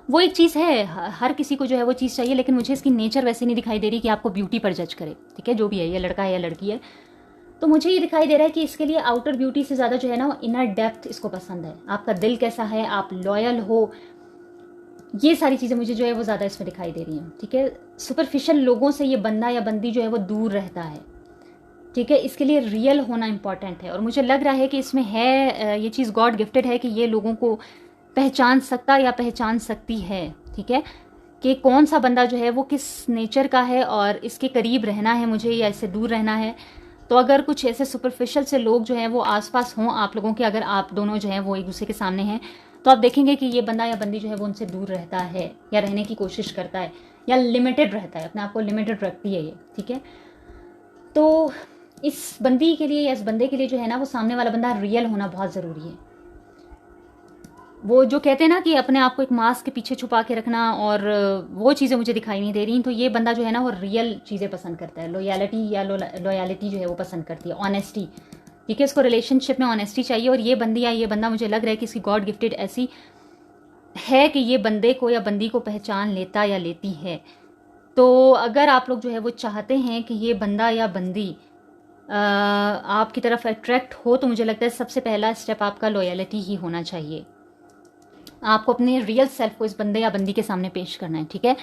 Speaker 1: वो एक चीज़ है, हर किसी को जो है वो चीज़ चाहिए। लेकिन मुझे इसकी नेचर वैसे नहीं दिखाई दे रही कि आपको ब्यूटी पर जज करे, ठीक है। जो भी है, ये लड़का है या लड़की है, तो मुझे ये दिखाई दे रहा है कि इसके लिए आउटर ब्यूटी से ज़्यादा जो है ना इनर डेप्थ इसको पसंद है। आपका दिल कैसा है, आप लॉयल हो, ये सारी चीज़ें मुझे जो है वो ज़्यादा इसमें दिखाई दे रही हैं, ठीक है। सुपरफिशियल लोगों से ये बंदा या बंदी जो है वो दूर रहता है, ठीक है। इसके लिए रियल होना इंपॉर्टेंट है। और मुझे लग रहा है कि इसमें है ये चीज़ गॉड गिफ्टेड है कि ये लोगों को पहचान सकता या पहचान सकती है, ठीक है, कि कौन सा बंदा जो है वो किस नेचर का है और इसके करीब रहना है मुझे या इससे दूर रहना है। तो अगर कुछ ऐसे सुपरफिशियल से लोग जो हैं वो आसपास हों आप लोगों के, अगर आप दोनों जो हैं वो एक दूसरे के सामने हैं, तो आप देखेंगे कि ये बंदा या बंदी जो है वो उनसे दूर रहता है या रहने की कोशिश करता है या लिमिटेड रहता है, अपने आप को लिमिटेड रखती है ये, ठीक है। तो इस बंदी के लिए या इस बंदे के लिए जो है ना वो सामने वाला बंदा रियल होना बहुत ज़रूरी है। वो जो कहते हैं ना कि अपने आप को एक मास्क के पीछे छुपा के रखना, और वो चीज़ें मुझे दिखाई नहीं दे रही। तो ये बंदा जो है ना वो रियल चीज़ें पसंद करता है, लॉयलिटी या लॉयलिटी जो है वो पसंद करती है, ऑनेस्टी, ठीक है। इसको रिलेशनशिप में ऑनेस्टी चाहिए। और ये बंदी या ये बंदा मुझे लग रहा है कि इसकी गॉड गिफ्टेड ऐसी है कि ये बंदे को या बंदी को पहचान लेता या लेती है। तो अगर आप लोग जो है वो चाहते हैं कि ये बंदा या बंदी आपकी तरफ अट्रैक्ट हो, तो मुझे लगता है सबसे पहला स्टेप आपका लॉयलिटी ही होना चाहिए। आपको अपने रियल सेल्फ को इस बंदे या बंदी के सामने पेश करना है, ठीक है।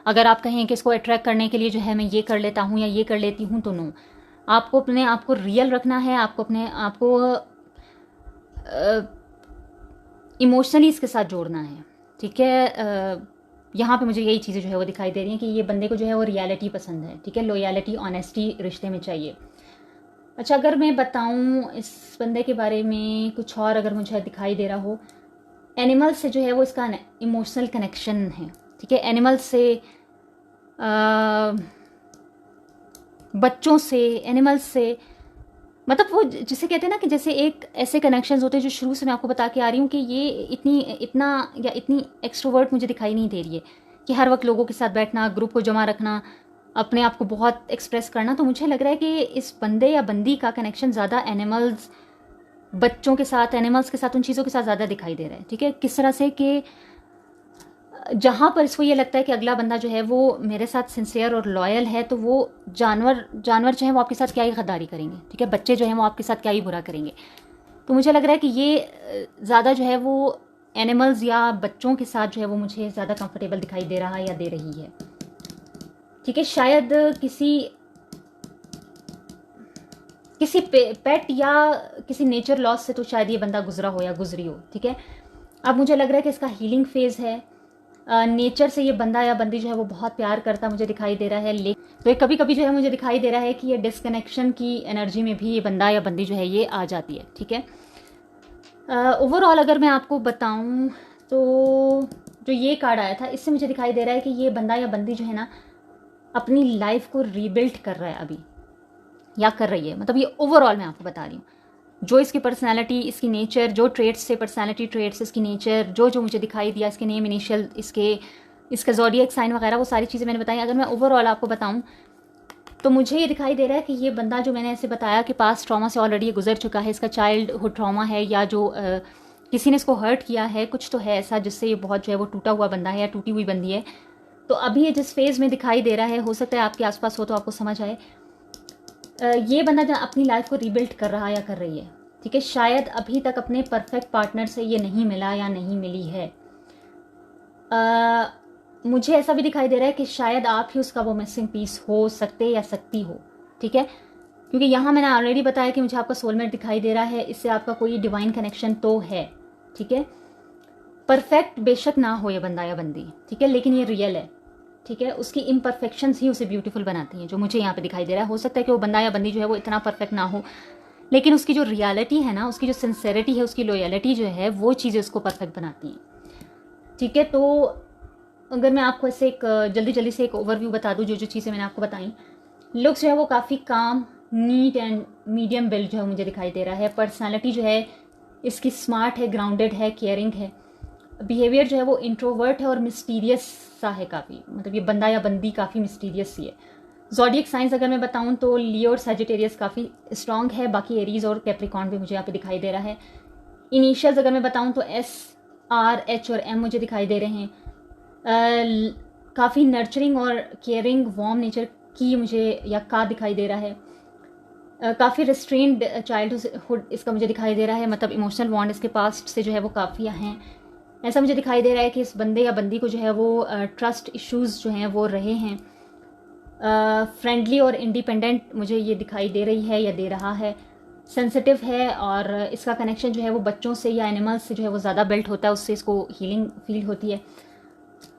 Speaker 1: अगर आप कहें कि इसको अट्रैक्ट करने के लिए जो है मैं ये कर लेता हूँ या ये कर लेती हूँ, तो नो, आपको अपने आप को रियल रखना है। आपको अपने आप को इमोशनली इसके साथ जोड़ना है, ठीक है। यहाँ पे मुझे यही चीज़ें जो है वो दिखाई दे रही हैं कि ये बंदे को जो है वो रियलिटी पसंद है, ठीक है। लॉयलिटी, ऑनेस्टी रिश्ते में चाहिए। अच्छा, अगर मैं बताऊँ इस बंदे के बारे में कुछ और अगर मुझे दिखाई दे रहा हो, एनिमल से जो है वो इसका इमोशनल कनेक्शन है, ठीक है। एनिमल से, बच्चों से, एनिमल से, मतलब वो जिसे कहते हैं ना कि जैसे एक ऐसे कनेक्शंस होते हैं जो शुरू से मैं आपको बता के आ रही हूँ कि ये इतनी एक्सट्रोवर्ट मुझे दिखाई नहीं दे रही है कि हर वक्त लोगों के साथ बैठना, ग्रुप को जमा रखना, अपने आप को बहुत एक्सप्रेस करना। तो मुझे लग रहा है कि इस बंदे या बंदी का कनेक्शन ज़्यादा एनिमल्स, बच्चों के साथ, एनिमल्स के साथ, उन चीज़ों के साथ ज़्यादा दिखाई दे रहा है, ठीक है। किस तरह से कि जहाँ पर इसको ये लगता है कि अगला बंदा जो है वो मेरे साथ सिंसियर और लॉयल है, तो वो जानवर जो है वो आपके साथ क्या ही गद्दारी करेंगे, ठीक है। बच्चे जो हैं वो आपके साथ क्या ही बुरा करेंगे। तो मुझे लग रहा है कि ये ज़्यादा जो है वो एनिमल्स या बच्चों के साथ जो है वो मुझे ज़्यादा कंफर्टेबल दिखाई दे रहा है या दे रही है, ठीक है। शायद किसी पेट या किसी नेचर लॉस से तो शायद ये बंदा गुजरा हो या गुजरी हो, ठीक है। अब मुझे लग रहा है कि इसका हीलिंग फेज़ है। नेचर से ये बंदा या बंदी जो है वो बहुत प्यार करता मुझे दिखाई दे रहा है। तो ये कभी कभी जो है मुझे दिखाई दे रहा है कि ये डिस्कनेक्शन की एनर्जी में भी ये बंदा या बंदी जो है ये आ जाती है, ठीक है। ओवरऑल अगर मैं आपको बताऊं तो जो ये कार्ड आया था, इससे मुझे दिखाई दे रहा है कि ये बंदा या बंदी जो है ना अपनी लाइफ को रीबिल्ड कर रहा है अभी, या कर रही है। मतलब ये ओवरऑल मैं आपको बता रही हूँ, जो इसकी पर्सनालिटी, इसकी नेचर, जो ट्रेड्स से पर्सनालिटी ट्रेड्स, इसकी नेचर, जो जो मुझे दिखाई दिया, इसके नेम इनिशियल, इसका ज़ोडिएक साइन वगैरह, वो सारी चीज़ें मैंने बताई। अगर मैं ओवरऑल आपको बताऊं तो मुझे ये दिखाई दे रहा है कि ये बंदा जो मैंने ऐसे बताया कि पास्ट ट्रॉमा से ऑलरेडी ये गुजर चुका है, इसका चाइल्डहुड ट्रॉमा है, या जो किसी ने इसको हर्ट किया है, कुछ तो है ऐसा जिससे ये बहुत जो है वो टूटा हुआ बंदा है या टूटी हुई बंदी है। तो अभी ये जिस फेज़ में दिखाई दे रहा है, हो सकता है आपके आसपास हो तो आपको समझ आए, ये बंदा जो अपनी लाइफ को रीबिल्ड कर रहा है या कर रही है, ठीक है। शायद अभी तक अपने परफेक्ट पार्टनर से ये नहीं मिला या नहीं मिली है। मुझे ऐसा भी दिखाई दे रहा है कि शायद आप ही उसका वो मिसिंग पीस हो सकते या सकती हो, ठीक है। क्योंकि यहाँ मैंने ऑलरेडी बताया कि मुझे आपका सोलमेट दिखाई दे रहा है, इससे आपका कोई डिवाइन कनेक्शन तो है, ठीक है। परफेक्ट बेशक ना हो ये बंदा या बंदी, ठीक है, लेकिन ये रियल है, ठीक है। उसकी इम्परफेक्शंस ही उसे ब्यूटीफुल बनाती हैं, जो मुझे यहाँ पे दिखाई दे रहा है। हो सकता है कि वो बंदा या बंदी जो है वो इतना परफेक्ट ना हो, लेकिन उसकी जो रियलिटी है ना, उसकी जो सिंसेरिटी है, उसकी लॉयलिटी जो है, वो चीज़ें उसको परफेक्ट बनाती हैं, ठीक है। तो अगर मैं आपको ऐसे एक जल्दी से एक ओवरव्यू बता दूं, जो जो चीज़ें मैंने आपको बताई, लुक्स जो है वो काफ़ी काम, नीट एंड मीडियम बिल्ड जो है मुझे दिखाई दे रहा है। पर्सनालिटी जो है इसकी स्मार्ट है, ग्राउंडेड है, केयरिंग है। बिहेवियर जो है वो इंट्रोवर्ट है और मिस्टीरियस सा है काफ़ी, मतलब ये बंदा या बंदी काफ़ी मिस्टीरियस सी है। ज़ोडिएक साइंस अगर मैं बताऊं तो लियो और सैजिटेरियस काफ़ी स्ट्रॉन्ग है, बाकी एरीज और कैप्रिकॉर्न भी मुझे यहाँ पे दिखाई दे रहा है। इनिशियल्स अगर मैं बताऊं तो SR H और M मुझे दिखाई दे रहे हैं। काफ़ी नर्चरिंग और केयरिंग वार्म नेचर की मुझे या का दिखाई दे रहा है। काफ़ी रिस्ट्रेन्ड चाइल्डहुड इसका मुझे दिखाई दे रहा है, मतलब इमोशनल बॉन्ड इसके पास्ट से जो है वो काफ़ी हैं। ऐसा मुझे दिखाई दे रहा है कि इस बंदे या बंदी को जो है वो ट्रस्ट इश्यूज़ जो हैं वो रहे हैं। फ्रेंडली और इंडिपेंडेंट मुझे ये दिखाई दे रही है या दे रहा है। सेंसिटिव है और इसका कनेक्शन जो है वो बच्चों से या एनिमल्स से जो है वो ज़्यादा बिल्ट होता है, उससे इसको हीलिंग फील होती है।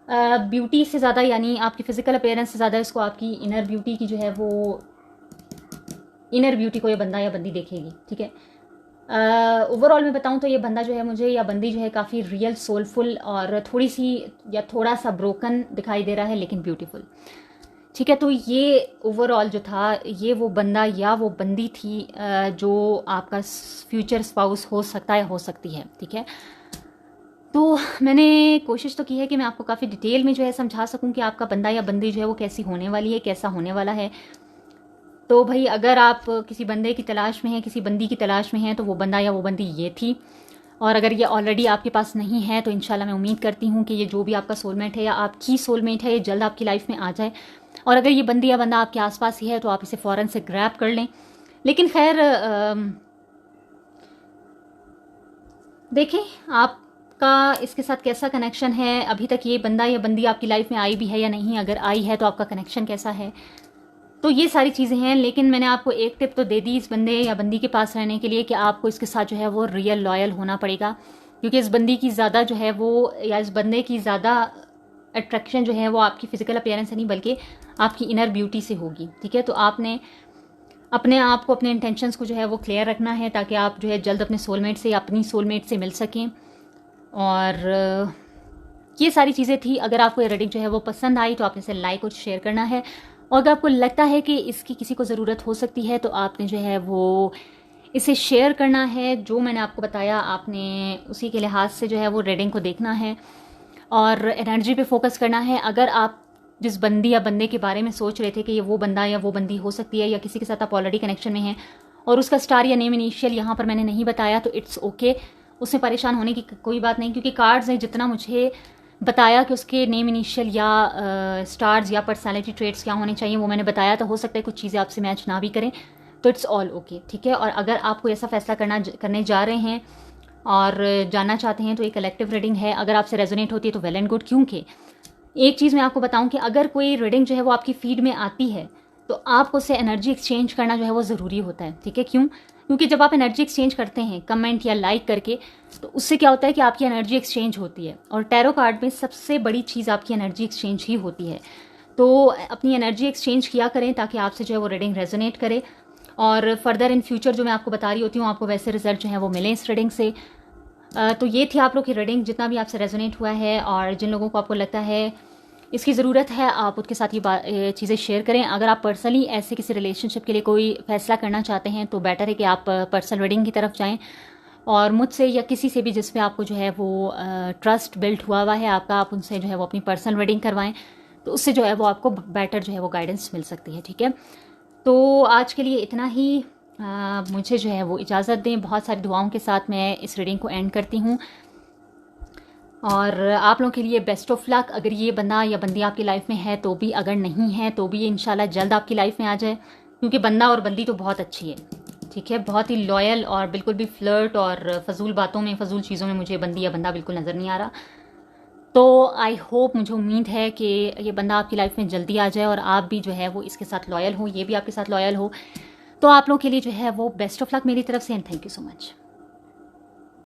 Speaker 1: ब्यूटी से ज़्यादा, यानी आपकी फ़िज़िकल अपीयरेंस से ज़्यादा इसको आपकी इनर ब्यूटी की जो है वो इनर ब्यूटी को ये बंदा या बंदी देखेगी, ठीक है। ओवरऑल मैं बताऊं तो ये बंदा जो है मुझे या बंदी जो है काफ़ी रियल, सोलफुल और थोड़ी सी या थोड़ा सा ब्रोकन दिखाई दे रहा है, लेकिन ब्यूटीफुल, ठीक है। तो ये ओवरऑल जो था, ये वो बंदा या वो बंदी थी जो आपका फ्यूचर स्पाउस हो सकता है, हो सकती है, ठीक है। तो मैंने कोशिश तो की है कि मैं आपको काफ़ी डिटेल में जो है समझा सकूं कि आपका बंदा या बंदी जो है वो कैसी होने वाली है, कैसा होने वाला है। तो भाई अगर आप किसी बंदे की तलाश में हैं, किसी बंदी की तलाश में हैं, तो वो बंदा या वो बंदी ये थी। और अगर ये ऑलरेडी आपके पास नहीं है तो इंशाल्लाह मैं उम्मीद करती हूँ कि ये जो भी आपका सोलमेट है या आपकी सोलमेट है, ये जल्द आपकी लाइफ में आ जाए। और अगर ये बंदी या बंदा आपके आसपास ही है तो आप इसे फ़ौरन से ग्रैब कर लें। लेकिन खैर देखें आपका इसके साथ कैसा कनेक्शन है, अभी तक ये बंदा या बंदी आपकी लाइफ में आई भी है या नहीं, अगर आई है तो आपका कनेक्शन कैसा है, तो ये सारी चीज़ें हैं। लेकिन मैंने आपको एक टिप तो दे दी इस बंदे या बंदी के पास रहने के लिए कि आपको इसके साथ जो है वो रियल लॉयल होना पड़ेगा, क्योंकि इस बंदी की ज़्यादा जो है वो या इस बंदे की ज़्यादा अट्रैक्शन जो है वो आपकी फ़िज़िकल अपीयरेंस से नहीं बल्कि आपकी इनर ब्यूटी से होगी, ठीक है। तो आपने अपने आप को, अपने इंटेंशंस को जो है वो क्लियर रखना है ताकि आप जो है जल्द अपने सोलमेट से या अपनी सोलमेट से मिल सकें। और ये सारी चीज़ें थी। अगर आपको ये रीडिंग जो है वो पसंद आई तो आपने इसे लाइक और शेयर करना है, और अगर आपको लगता है कि इसकी किसी को ज़रूरत हो सकती है तो आपने जो है वो इसे शेयर करना है। जो मैंने आपको बताया आपने उसी के लिहाज से जो है वो रीडिंग को देखना है और एनर्जी पे फोकस करना है। अगर आप जिस बंदी या बंदे के बारे में सोच रहे थे कि ये वो बंदा या वो बंदी हो सकती है, या किसी के साथ आप ऑलरेडी कनेक्शन में हैं और उसका स्टार या नेम इनिशियल यहाँ पर मैंने नहीं बताया, तो इट्स ओके, उसमें परेशान होने की कोई बात नहीं, क्योंकि कार्ड्स ने जितना मुझे बताया कि उसके नेम इनिशियल या स्टार्स या पर्सनालिटी ट्रेट्स क्या होने चाहिए वो मैंने बताया। तो हो सकता है कुछ चीज़ें आपसे मैच ना भी करें, तो इट्स ऑल ओके, ठीक है। और अगर आप कोई ऐसा फैसला करने जा रहे हैं और जानना चाहते हैं तो एक कलेक्टिव रीडिंग है। अगर आपसे रेजोनेट होती है तो वेल एंड गुड, क्योंकि एक चीज़ मैं आपको बताऊं कि अगर कोई रीडिंग जो है वो आपकी फीड में आती है तो आपको उससे एनर्जी एक्सचेंज करना जो है वो ज़रूरी होता है, ठीक है। क्यों? क्योंकि जब आप एनर्जी एक्सचेंज करते हैं कमेंट या लाइक करके, तो उससे क्या होता है कि आपकी एनर्जी एक्सचेंज होती है, और टैरो कार्ड में सबसे बड़ी चीज़ आपकी एनर्जी एक्सचेंज ही होती है। तो अपनी एनर्जी एक्सचेंज किया करें ताकि आपसे जो है वो रीडिंग रेजोनेट करे, और फर्दर इन फ्यूचर जो मैं आपको बता रही होती हूँ आपको वैसे रिजल्ट जो है वो मिले इस रीडिंग से। तो ये थी आप लोग की रीडिंग, जितना भी आपसे रेजोनेट हुआ है और जिन लोगों को आपको लगता है इसकी ज़रूरत है, आप उसके साथ ये चीज़ें शेयर करें। अगर आप पर्सनली ऐसे किसी रिलेशनशिप के लिए कोई फैसला करना चाहते हैं तो बेटर है कि आप पर्सनल रीडिंग की तरफ जाएं और मुझसे या किसी से भी जिस पे आपको जो है वो ट्रस्ट बिल्ड हुआ है आपका, आप उनसे जो है वो अपनी पर्सनल रीडिंग करवाएं, तो उससे जो है वो आपको बेटर जो है वो गाइडेंस मिल सकती है। ठीक है, तो आज के लिए इतना ही। मुझे जो है वो इजाज़त दें। बहुत सारी दुआओं के साथ मैं इस रीडिंग को एंड करती हूँ और आप लोगों के लिए बेस्ट ऑफ लक। अगर ये बंदा या बंदी आपकी लाइफ में है तो भी, अगर नहीं है तो भी इंशाल्लाह जल्द आपकी लाइफ में आ जाए, क्योंकि बंदा और बंदी तो बहुत अच्छी है। ठीक है, बहुत ही लॉयल और बिल्कुल भी फ्लर्ट और फजूल बातों में, फजूल चीज़ों में मुझे बंदी या बंदा बिल्कुल नज़र नहीं आ रहा। तो आई होप, मुझे उम्मीद है कि ये बंदा आपकी लाइफ में जल्दी आ जाए और आप भी जो है वो इसके साथ लॉयल हो, ये भी आपके साथ लॉयल हो। तो आप लोगों के लिए जो है वो बेस्ट ऑफ लक मेरी तरफ से, and thank you so much.